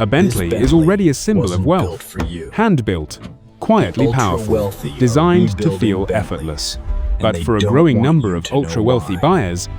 A Bentley is already a symbol of wealth, hand-built, quietly powerful, designed to feel effortless. But for a growing number of ultra-wealthy buyers,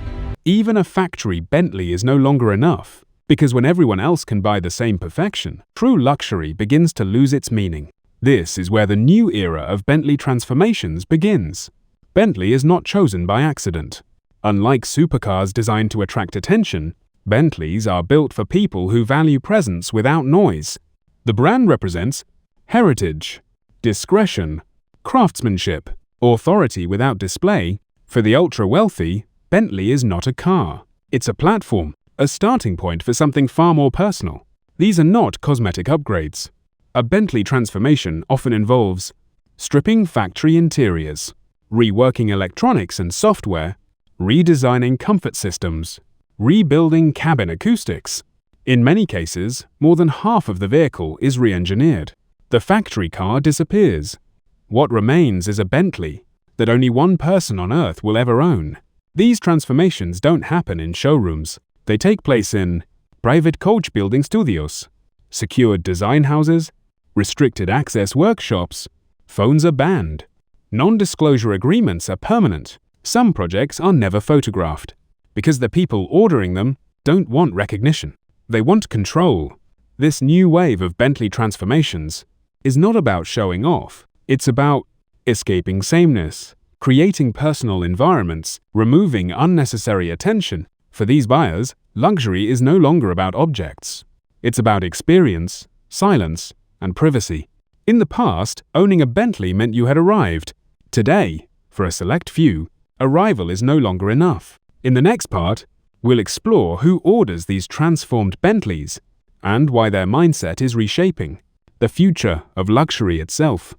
even a factory Bentley is no longer enough, because when everyone else can buy the same perfection, true luxury begins to lose its meaning. This is where the new era of Bentley transformations begins. Bentley is not chosen by accident. Unlike supercars designed to attract attention, Bentleys are built for people who value presence without noise. The brand represents heritage, discretion, craftsmanship, authority without display. For the ultra-wealthy, Bentley is not a car. It's a platform, a starting point for something far more personal. These are not cosmetic upgrades. A Bentley transformation often involves stripping factory interiors, reworking electronics and software, redesigning comfort systems, rebuilding cabin acoustics. In many cases, more than half of the vehicle is re-engineered. The factory car disappears. What remains is a Bentley that only one person on Earth will ever own. These transformations don't happen in showrooms. They take place in private coach building studios, secured design houses, restricted access workshops. Phones are banned. Non-disclosure agreements are permanent. Some projects are never photographed, because the people ordering them don't want recognition. They want control. This new wave of Bentley transformations is not about showing off. It's about escaping sameness, creating personal environments, removing unnecessary attention. For these buyers, luxury is no longer about objects. It's about experience, silence, and privacy. In the past, owning a Bentley meant you had arrived. Today, for a select few, arrival is no longer enough. In the next part, we'll explore who orders these transformed Bentleys and why their mindset is reshaping the future of luxury itself.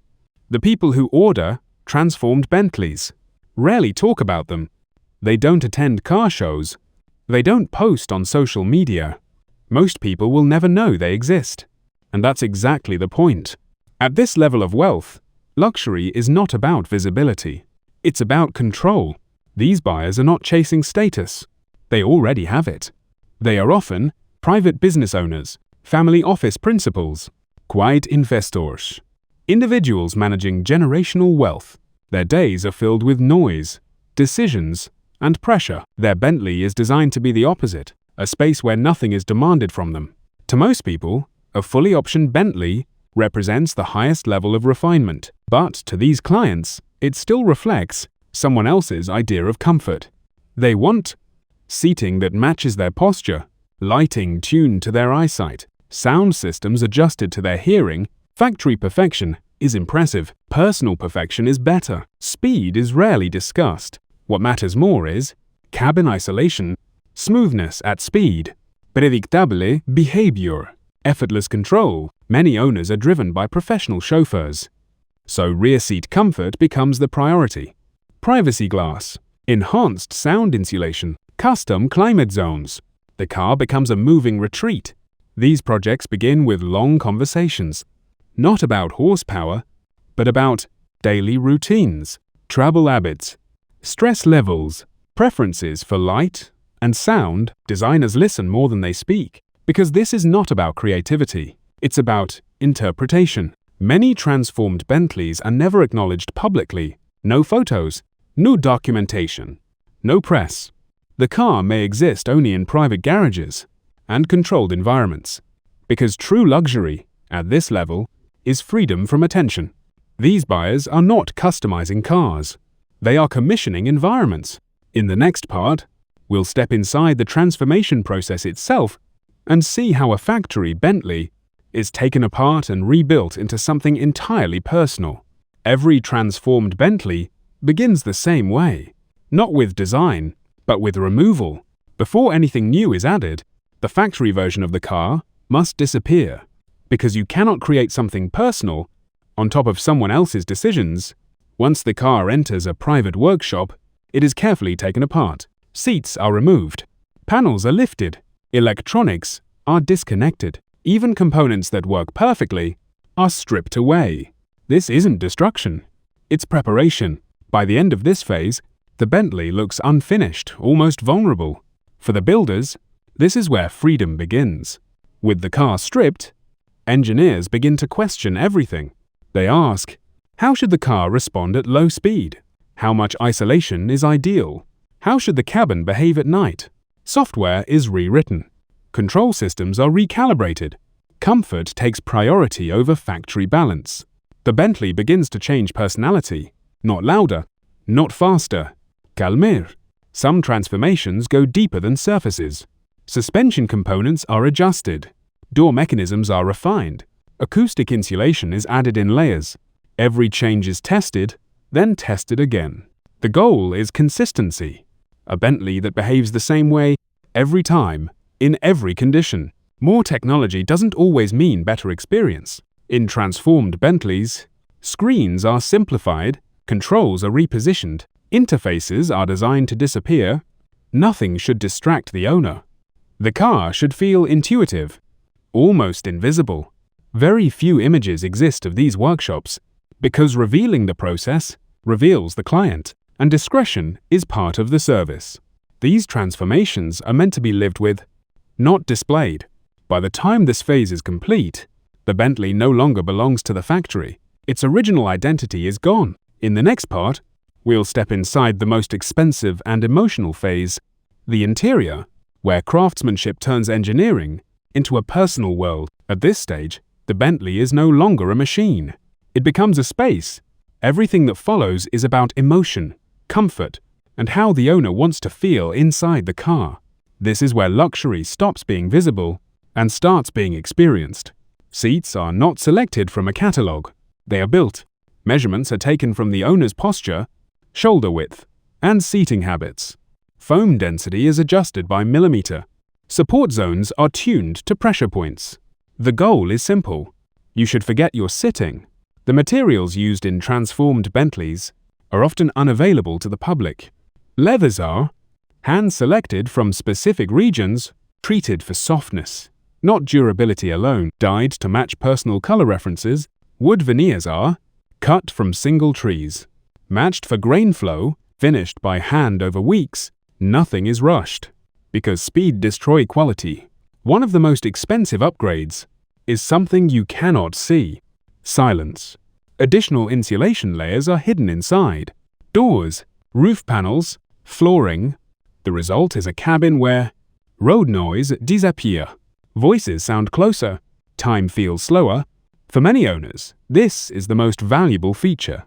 The people who order transformed Bentleys rarely talk about them. They don't attend car shows. They don't post on social media. Most people will never know they exist. And that's exactly the point. At this level of wealth, luxury is not about visibility. It's about control. These buyers are not chasing status. They already have it. They are often private business owners, family office principals, quiet investors, individuals managing generational wealth. Their days are filled with noise, decisions, and pressure. Their Bentley is designed to be the opposite, a space where nothing is demanded from them. To most people, a fully optioned Bentley represents the highest level of refinement. But to these clients, it still reflects someone else's idea of comfort. They want seating that matches their posture, lighting tuned to their eyesight, sound systems adjusted to their hearing. Factory perfection is impressive. Personal perfection is better. Speed is rarely discussed. What matters more is cabin isolation, smoothness at speed, predictable behavior, effortless control. Many owners are driven by professional chauffeurs, so rear seat comfort becomes the priority. Privacy glass, enhanced sound insulation, custom climate zones. The car becomes a moving retreat. These projects begin with long conversations, not about horsepower, but about daily routines, travel habits, stress levels, preferences for light and sound. Designers listen more than they speak, because this is not about creativity. It's about interpretation. Many transformed Bentleys are never acknowledged publicly. No photos, no documentation, no press. The car may exist only in private garages and controlled environments, because true luxury, at this level, is freedom from attention. These buyers are not customizing cars. They are commissioning environments. In the next part, we'll step inside the transformation process itself and see how a factory Bentley is taken apart and rebuilt into something entirely personal. Every transformed Bentley begins the same way, not with design, but with removal. Before anything new is added, the factory version of the car must disappear, because you cannot create something personal on top of someone else's decisions. Once the car enters a private workshop, it is carefully taken apart. Seats are removed, panels are lifted, electronics are disconnected. Even components that work perfectly are stripped away. This isn't destruction, it's preparation. By the end of this phase, the Bentley looks unfinished, almost vulnerable. For the builders, this is where freedom begins. With the car stripped, engineers begin to question everything. They ask, how should the car respond at low speed? How much isolation is ideal? How should the cabin behave at night? Software is rewritten. Control systems are recalibrated. Comfort takes priority over factory balance. The Bentley begins to change personality. Not louder, not faster. Calmer. Some transformations go deeper than surfaces. Suspension components are adjusted. Door mechanisms are refined. Acoustic insulation is added in layers. Every change is tested, then tested again. The goal is consistency. A Bentley that behaves the same way every time, in every condition. More technology doesn't always mean better experience. In transformed Bentleys, screens are simplified, controls are repositioned, interfaces are designed to disappear. Nothing should distract the owner. The car should feel intuitive, almost invisible. Very few images exist of these workshops, because revealing the process reveals the client, and discretion is part of the service. These transformations are meant to be lived with, not displayed. By the time this phase is complete, the Bentley no longer belongs to the factory. Its original identity is gone. In the next part, we'll step inside the most expensive and emotional phase, the interior, where craftsmanship turns engineering into a personal world. At this stage, the Bentley is no longer a machine. It becomes a space. Everything that follows is about emotion, comfort, and how the owner wants to feel inside the car. This is where luxury stops being visible and starts being experienced. Seats are not selected from a catalogue. They are built. Measurements are taken from the owner's posture, shoulder width, and seating habits. Foam density is adjusted by millimeter. Support zones are tuned to pressure points. The goal is simple. You should forget you're sitting. The materials used in transformed Bentleys are often unavailable to the public. Leathers are hand-selected from specific regions, treated for softness, not durability alone, dyed to match personal color references. Wood veneers are cut from single trees, matched for grain flow, finished by hand over weeks. Nothing is rushed, because speed destroys quality. One of the most expensive upgrades is something you cannot see: silence. Additional insulation layers are hidden inside. Doors, roof panels, flooring. The result is a cabin where road noise disappears. Voices sound closer. Time feels slower. For many owners, this is the most valuable feature.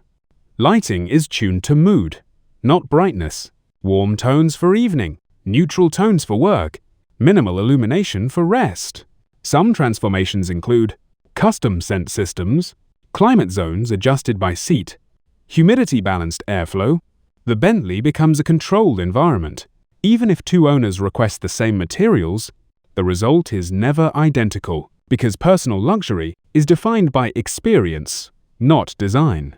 Lighting is tuned to mood, not brightness. Warm tones for evening, neutral tones for work, minimal illumination for rest. Some transformations include custom scent systems, climate zones adjusted by seat, humidity-balanced airflow. The Bentley becomes a controlled environment. Even if two owners request the same materials, the result is never identical, because personal luxury is defined by experience, not design.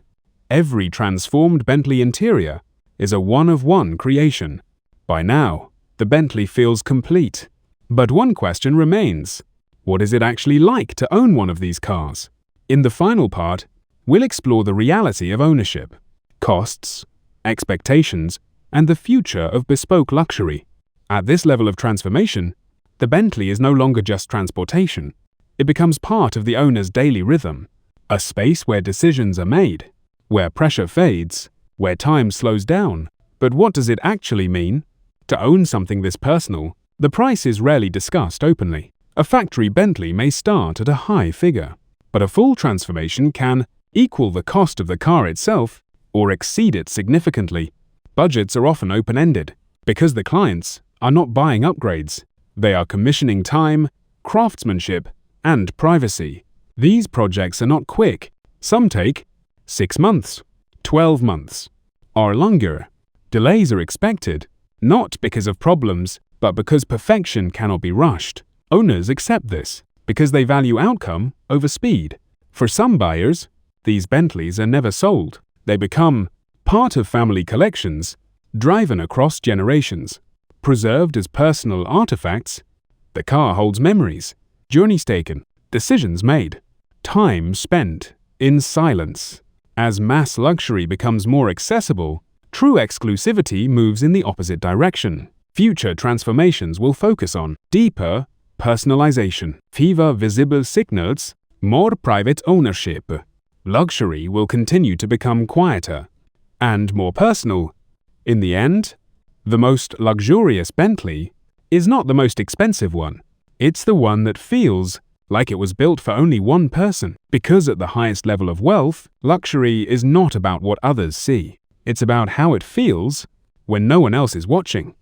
Every transformed Bentley interior is a one-of-one creation. By now, the Bentley feels complete. But one question remains: what is it actually like to own one of these cars? In the final part, we'll explore the reality of ownership, costs, expectations, and the future of bespoke luxury. At this level of transformation, the Bentley is no longer just transportation. It becomes part of the owner's daily rhythm, a space where decisions are made, where pressure fades, where time slows down. But what does it actually mean? To own something this personal, the price is rarely discussed openly. A factory Bentley may start at a high figure, but a full transformation can equal the cost of the car itself or exceed it significantly. Budgets are often open-ended because the clients are not buying upgrades. They are commissioning time, craftsmanship, and privacy. These projects are not quick. Some take 6 months, 12 months, or longer. Delays are expected, not because of problems, but because perfection cannot be rushed. Owners accept this because they value outcome over speed. For some buyers, these Bentleys are never sold. They become part of family collections, driven across generations. Preserved as personal artifacts, the car holds memories, journeys taken, decisions made, time spent in silence. As mass luxury becomes more accessible, true exclusivity moves in the opposite direction. Future transformations will focus on deeper, personalization. Fewer visible signals, more private ownership. Luxury will continue to become quieter and more personal. In the end, the most luxurious Bentley is not the most expensive one. It's the one that feels like it was built for only one person. Because at the highest level of wealth, luxury is not about what others see. It's about how it feels when no one else is watching.